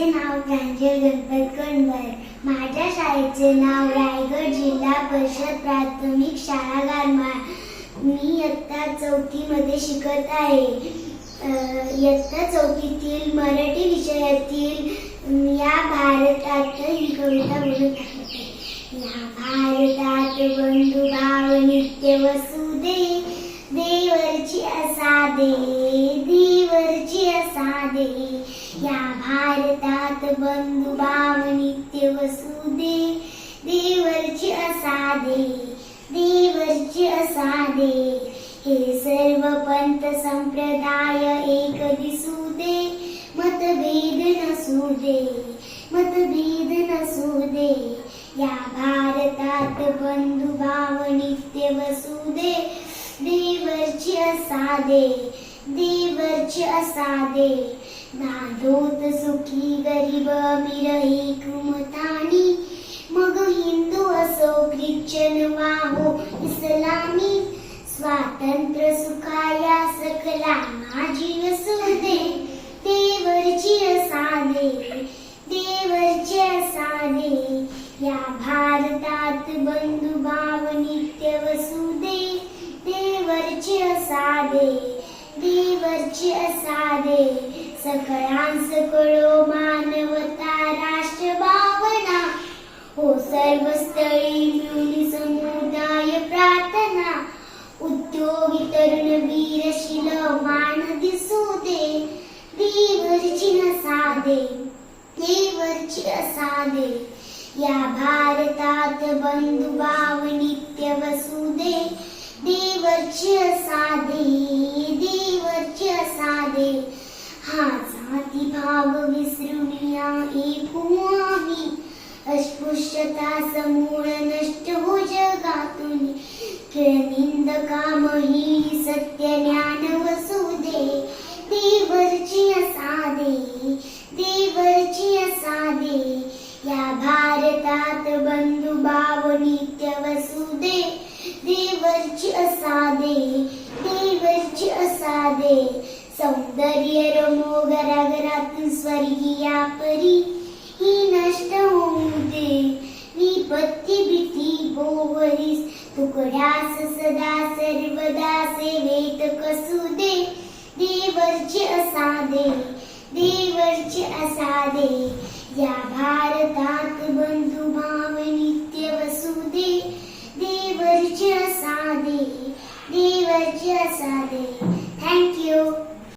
माझे नाव प्रांजल गणपत कोंडकर. माझ्या शाळेचे नाव रायगड जिल्हा परिषद प्राथमिक शाळा गारमाळ. मी इयत्ता 4थी मध्ये शिकत आहे. इयत्ता 4थीतील मराठी विषयातील या भारतात ही कविता बोलत आहे. या भारतात बंधू भाव नित्य वसुदे, देवरची असादे, देवरची असादे. या भारतात बंधू भाव नित्य वसुदे, देवरची असादे, देवरची असादे. हे सर्व पंथ संप्रदाय एक दिसू दे, मतभेद नसू दे, मतभेद नसू दे. या भारतात बंधू भाव नित्य वसुदे, देवरची असादे, देवरची असादे. नादोत सुखी गरीब अमीर एकमतानी, मग हिंदू असो ख्रिश्चन वा हो इस्लामी. स्वातंत्र्य सुखाया सकलांना जीव सुदे, देवरची असादे, देवरची असादे. या भारतात बंधू भाव नित्य वसुदे, देवरची असादे, देवरची असादे. सकळांस कळो मानवता राष्ट्र भावना, हो सर्व स्थळी मिळून समुदाय प्रार्थना. उद्योगी तरुण वीरशील मान दिसू दे, देवरची असादे, देवरची असादे. या भारतात बंधू भाव नित्य वसुदे, देवरची असादे, देवरची असादे. हा जाती भाव विसरून या एक आम्ही, अस्पृश्यता समूळ नष्ट हो जगातून. निंदका मही सत्य ज्ञान वसुदे, देवरची असादे, देवरची असादे. या भारतात बंधू भाव नित्य वसुदे, देवरची असादे, देवरची असादे. सौंदर्य रमो घराघरातून स्वर्गीया परी, ही नष्ट होऊ दे विपत्ती भीती बोवरीस. तुकड्यास सदा सर्वदा सेवेत कसू दे, देवरची असादे, देवरची असादे. या भारतात बंधू भाव नित्य वसुदे, देवरची असादे, देवरची असादे.